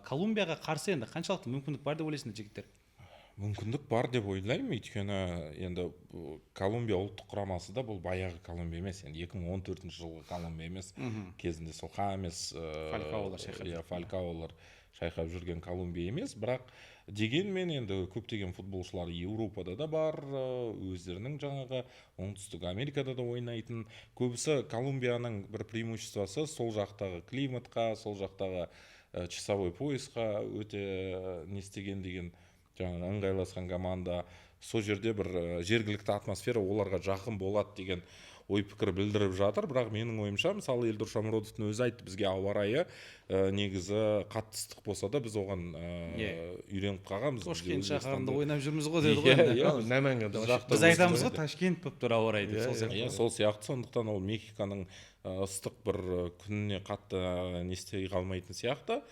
Колумбияға қарсы енді қаншалықты мүмкіндік бар деп ойлайсыңдар жігіттер? Мүмкіндік бар деп ойлаймын, өйткені енді Колумбия ұлттық құрамасы да бұл баяғы Колумбия емес, енді 2014 жылғы Колумбия емес, кезінде сол Хамес, Фалькаолар шайқап жүрген Колумбия емес, бірақ дегенмен енді көптеген футболшылар Еуропада да бар, өздерінің жаңағы Оңтүстік Америкада да ойнайтын. Көбісі Колумбияның бір преимуществосы сол жақтағы климатқа, сол жақтағы часовой поясқа өте не істеген деген жаңағы ыңғайласқан команда, сол жерде бір жергілікті атмосфера оларға жақын болады деген ой пікір білдіріп жатыр. Бірақ менің ойымша, мысалы Елдор Шамұродовтың өзі айтты, бізге ауа райы негізі қатты ыстық болса да біз оған үйреніп қалғанбыз. Ташкент шаһарында ойнап жүрміз ғой деді ғой. Біз айтамыз ғой Ташкент болып тұр ауа райы деп. Сол сияқты, сондықтан ол Мексиканың ыстық бір күніне қатты не істей қалмайтын сияқты.